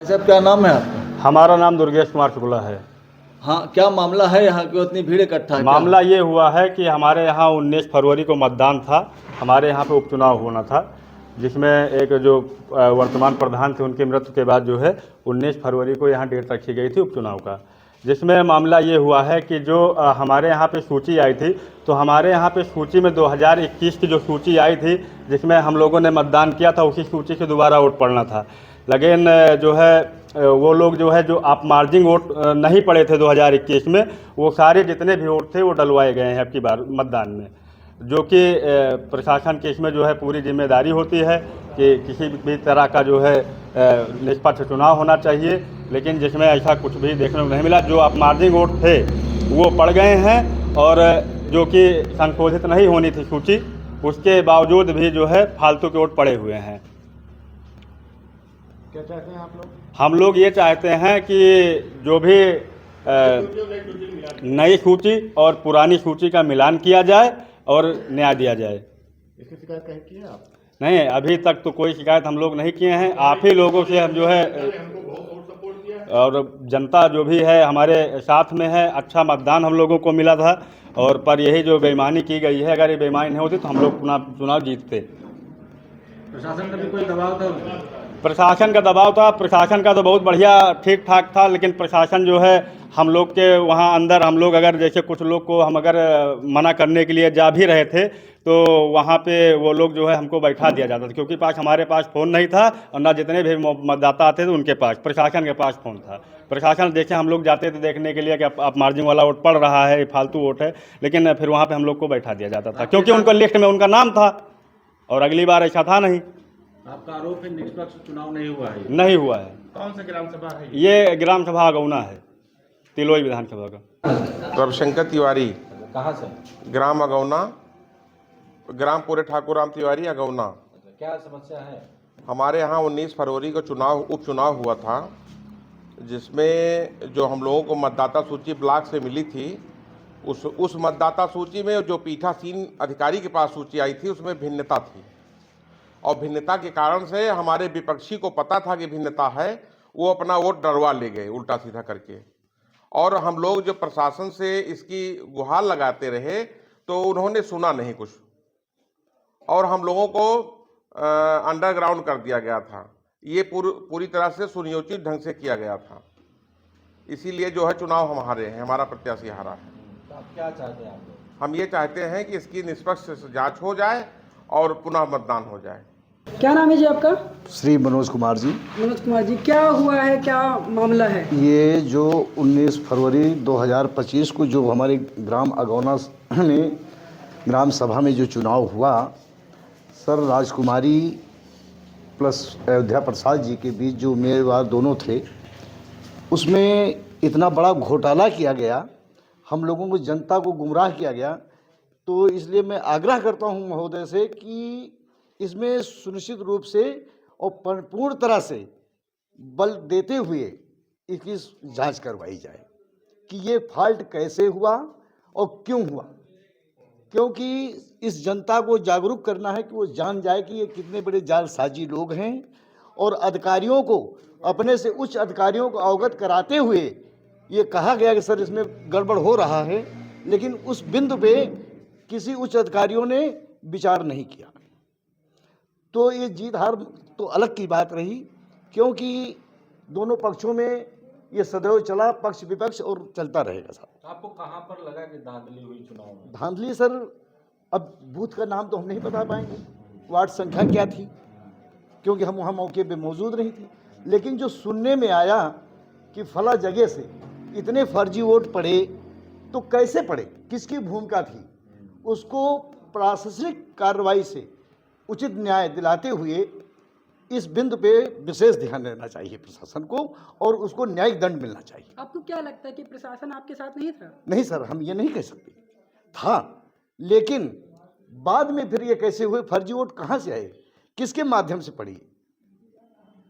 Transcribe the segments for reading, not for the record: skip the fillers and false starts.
साहब क्या नाम है आपका? हमारा नाम दुर्गेश कुमार शुक्ला है। हाँ, क्या मामला है यहाँ क्यों इतनी भीड़ इकट्ठा है? मामला ये हुआ है कि हमारे यहाँ 19 फरवरी को मतदान था। हमारे यहाँ पे उपचुनाव होना था, जिसमें एक जो वर्तमान प्रधान थे उनकी मृत्यु के बाद जो है 19 फरवरी को यहाँ डेट रखी गई थी उपचुनाव का। जिसमें मामला ये हुआ है कि जो हमारे यहाँ पे सूची आई थी, तो हमारे यहाँ पे सूची में 2021 की जो सूची आई थी जिसमें हम लोगों ने मतदान किया था, उसी सूची से दोबारा वोट पड़ना था। लेकिन जो है वो लोग जो है जो आप मार्जिंग वोट नहीं पड़े थे 2021 में, वो सारे जितने भी वोट थे वो डलवाए गए हैं अब की बार मतदान में, जो कि प्रशासन की इसमें जो है पूरी जिम्मेदारी होती है कि किसी भी तरह का जो है निष्पक्ष चुनाव होना चाहिए। लेकिन जिसमें ऐसा कुछ भी देखने को नहीं मिला। जो आप मार्जिंग वोट थे वो पड़ गए हैं और जो कि संशोधित नहीं होनी थी सूची, उसके बावजूद भी जो है फालतू के वोट पड़े हुए हैं। क्या चाहते हैं आप लोग? हम लोग ये चाहते हैं कि जो भी नई सूची और पुरानी सूची का मिलान किया जाए और न्याय दिया जाए। इसकी शिकायत कहीं की है आप? नहीं, अभी तक तो कोई शिकायत हम लोग नहीं किए हैं। आप ही लोगों से हम जो है और जनता जो भी है हमारे साथ में है, अच्छा मतदान हम लोगों को मिला था। और पर यही जो बेईमानी की गई है, अगर ये बेईमानी नहीं होती तो हम लोग चुनाव जीतते। प्रशासन का भी कोई दबाव था? प्रशासन का दबाव था। प्रशासन का तो बहुत बढ़िया ठीक ठाक था, लेकिन प्रशासन जो है हम लोग के वहाँ अंदर, हम लोग अगर जैसे कुछ लोग को हम अगर मना करने के लिए जा भी रहे थे तो वहाँ पे वो लोग जो है हमको बैठा दिया जाता था, क्योंकि हमारे पास फ़ोन नहीं था और ना जितने भी मतदाता आते थे उनके पास, प्रशासन के पास फ़ोन था। प्रशासन देखे हम लोग जाते थे देखने के लिए कि आप मार्जिंग वाला वोट पड़ रहा है, फालतू वोट है, लेकिन फिर वहाँ पर हम लोग को बैठा दिया जाता था, क्योंकि उनका लिस्ट में उनका नाम था और अगली बार ऐसा था नहीं। आपका आरोप है निष्पक्ष चुनाव नहीं हुआ है? नहीं हुआ है। कौन सा ग्राम सभा है? ये ग्राम सभा अगौना है, तिलोई विधानसभा का। रविशंकर तिवारी, कहाँ से? ग्राम अगौना, ग्राम पूरे ठाकुर राम तिवारी अगौना। क्या समस्या है? हमारे यहाँ 19 फरवरी को उपचुनाव हुआ था, जिसमें जो हम लोगों को मतदाता सूची ब्लॉक से मिली थी, उस मतदाता सूची में जो पीठासीन अधिकारी के पास सूची आई थी उसमें भिन्नता थी, और भिन्नता के कारण से हमारे विपक्षी को पता था कि भिन्नता है, वो अपना वोट डरवा ले गए उल्टा सीधा करके। और हम लोग जो प्रशासन से इसकी गुहार लगाते रहे तो उन्होंने सुना नहीं कुछ, और हम लोगों को अंडरग्राउंड कर दिया गया था। ये पूरी तरह से सुनियोजित ढंग से किया गया था। इसीलिए जो है चुनाव हम हारे हैं, हमारा प्रत्याशी हारा है। तो आप क्या चाहते हैं आप लोग? हम ये चाहते हैं कि इसकी निष्पक्ष जांच हो जाए और पुनः मतदान हो जाए। क्या नाम है जी आपका? श्री मनोज कुमार जी। मनोज कुमार जी, क्या हुआ है, क्या मामला है? ये जो 19 फरवरी 2025 को जो हमारे ग्राम अगौना में ग्राम सभा में जो चुनाव हुआ, सर राजकुमारी प्लस अयोध्या प्रसाद जी के बीच जो उम्मीदवार दोनों थे, उसमें इतना बड़ा घोटाला किया गया, हम लोगों को, जनता को गुमराह किया गया। तो इसलिए मैं आग्रह करता हूं महोदय से कि इसमें सुनिश्चित रूप से और पूर्ण तरह से बल देते हुए इसकी जांच करवाई जाए कि ये फॉल्ट कैसे हुआ और क्यों हुआ, क्योंकि इस जनता को जागरूक करना है कि वो जान जाए कि ये कितने बड़े जालसाजी लोग हैं, और अधिकारियों को, अपने से उच्च अधिकारियों को अवगत कराते हुए ये कहा गया कि सर इसमें गड़बड़ हो रहा है, लेकिन उस बिंदु पे किसी उच्च अधिकारियों ने विचार नहीं किया। तो ये जीत हार तो अलग की बात रही, क्योंकि दोनों पक्षों में ये सदैव चला, पक्ष विपक्ष, और चलता रहेगा सर। आपको कहाँ पर लगा कि धांधली हुई चुनाव में? धांधली सर, अब बूथ का नाम तो हम नहीं बता पाएंगे, वार्ड संख्या क्या थी, क्योंकि हम वहाँ मौके पे मौजूद नहीं थे। लेकिन जो सुनने में आया कि फला जगह से इतने फर्जी वोट पड़े, तो कैसे पड़े, किसकी भूमिका थी, उसको प्रशासनिक कार्रवाई से उचित न्याय दिलाते हुए इस बिंदु पे विशेष ध्यान देना चाहिए प्रशासन को, और उसको न्यायिक दंड मिलना चाहिए। आपको क्या लगता है कि प्रशासन आपके साथ नहीं था? नहीं सर, हम ये नहीं कह सकते था, लेकिन बाद में फिर ये कैसे हुए, फर्जी वोट कहाँ से आए, किसके माध्यम से पड़ी?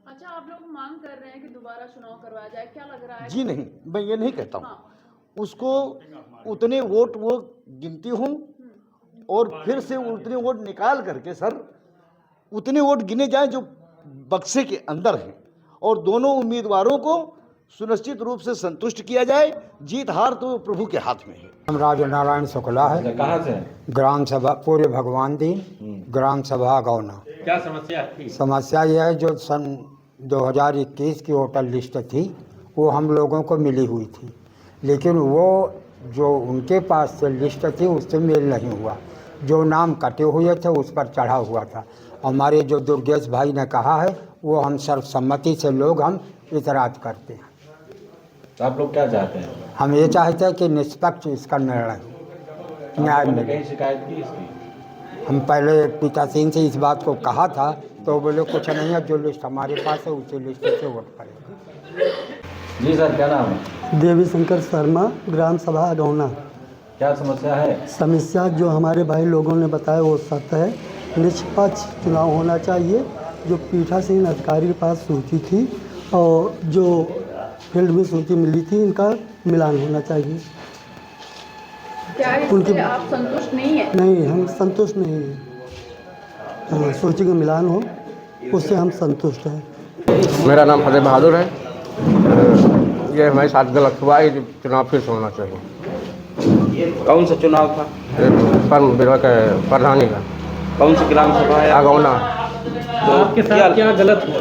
अच्छा, आप लोग मांग कर रहे हैं कि दोबारा चुनाव करवाया जाए, क्या लग रहा है? जी नहीं, मैं ये नहीं कहता हूँ। हाँ। उसको उतने वोट वो गिनती हों और फिर से उतने वोट निकाल करके सर उतने वोट गिने जाएं जो बक्से के अंदर हैं, और दोनों उम्मीदवारों को सुनिश्चित रूप से संतुष्ट किया जाए। जीत हार तो प्रभु के हाथ में है। हम राज नारायण शुक्ला है, अच्छा, कहाँ से हैं? ग्राम सभा पूरे भगवान दीन, ग्राम सभा गौना। क्या समस्या थी? समस्या यह है जो सन 2021 की वोटर लिस्ट थी वो हम लोगों को मिली हुई थी, लेकिन वो जो उनके पास से लिस्ट थी उससे मेल नहीं हुआ। जो नाम कटे हुए थे उस पर चढ़ा हुआ था। हमारे जो दुर्गेश भाई ने कहा है वो हम सर्वसम्मति से लोग हम इतराज़ करते हैं। तो आप लोग क्या चाहते हैं? हम ये चाहते हैं कि निष्पक्ष इसका निर्णय न्याय आपने मिले। कहीं शिकायत की इसकी? हम पहले पीतासीन से इस बात को कहा था तो बोले कुछ नहीं है, जो लिस्ट हमारे पास है उसी लिस्ट से वोट करेंगे। जी सर, क्या नाम है? देवी शंकर शर्मा, ग्राम सभा गौना। क्या समस्या है? समस्या जो हमारे भाई लोगों ने बताया वो सत्य है। निष्पक्ष चुनाव होना चाहिए। जो पीठासीन अधिकारी के पास सूची थी और जो फील्ड में सूची मिली थी इनका मिलान होना चाहिए। क्या इससे आप संतुष्ट नहीं है? नहीं, हम संतुष्ट नहीं हैं। हाँ, सूची का मिलान हो उससे हम संतुष्ट हैं। मेरा नाम फतेह बहादुर है। ये हमारे साथ गलत हुआ, ये चुनाव फिर से होना चाहिए। कौन सा चुनाव था? प्रधानी का। कौन सी ग्राम सभा है? अगौना। तो आपके साथ क्या गलत हुआ?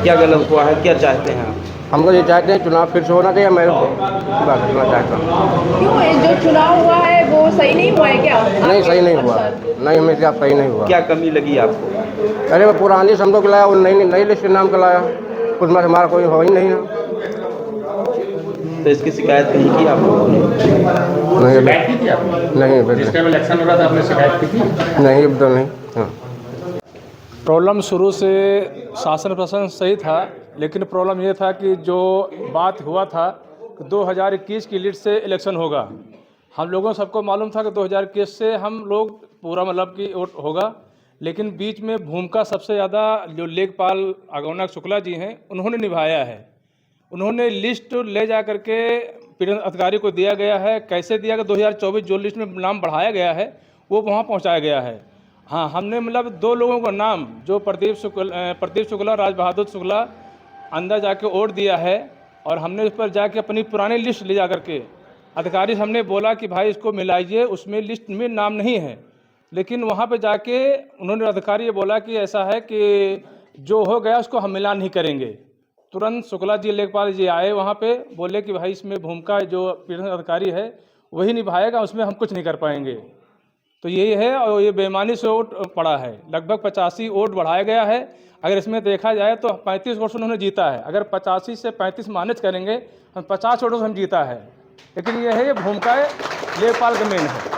क्या गलत हुआ है, क्या चाहते हैं आप? हमको ये चाहते हैं चुनाव फिर से होना चाहिए। मैं बात करना चाहता हूँ। क्यों ये जो चुनाव हुआ है वो सही नहीं हुआ है क्या? नहीं, सही नहीं हुआ। नहीं, हमें क्या सही नहीं हुआ। क्या कमी लगी आपको? अरे मैं पुरानी से हम लोग लाया, वो नई लिस्ट के नाम का लाया, उसमें हमारा कोई हो ही नहीं ना। तो इसकी शिकायत कहीं की आप लोगों ने? नहीं, जिस टाइम इलेक्शन हो रहा था आपने शिकायत की थी? नहीं, अब तो नहीं। हाँ। प्रॉब्लम शुरू से शासन प्रशासन सही था, लेकिन प्रॉब्लम ये था कि जो बात हुआ था कि 2021 की लीड से इलेक्शन होगा। हम लोगों सबको मालूम था कि 2021 से हम लोग पूरा मतलब कि वोट होगा, लेकिन बीच में भूमिका सबसे ज़्यादा जो लेखपाल अगौना शुक्ला जी हैं उन्होंने निभाया है। उन्होंने लिस्ट ले जा करके पीड़ित अधिकारी को दिया गया है। कैसे दिया गया? 2024 जो लिस्ट में नाम बढ़ाया गया है वो वहाँ पहुँचाया गया है। हाँ, हमने मतलब 2 लोगों का नाम जो प्रदीप शुक्ला, राज बहादुर शुक्ला अंदर जाके वोट दिया है, और हमने उस पर जाके अपनी पुरानी लिस्ट ले जा करके अधिकारी से हमने बोला कि भाई इसको मिलाइए, उसमें लिस्ट में नाम नहीं है। लेकिन वहाँ पे जाके उन्होंने अधिकारी ये बोला कि ऐसा है कि जो हो गया उसको हम मिलान नहीं करेंगे। तुरंत शुक्ला जी लेखपाल जी आए वहाँ पे, बोले कि भाई इसमें भूमिका जो पीड़ित अधिकारी है वही निभाएगा, उसमें हम कुछ नहीं कर पाएंगे। तो यही है, और ये बेईमानी से वोट पड़ा है। लगभग 85 वोट बढ़ाया गया है। अगर इसमें देखा जाए तो 35 वोट से उन्होंने जीता है। अगर 85 से 35 माइनस करेंगे हम 50 वोटों से हम जीता है। लेकिन ये है, ये भूमिका लेखपाल का मेन है।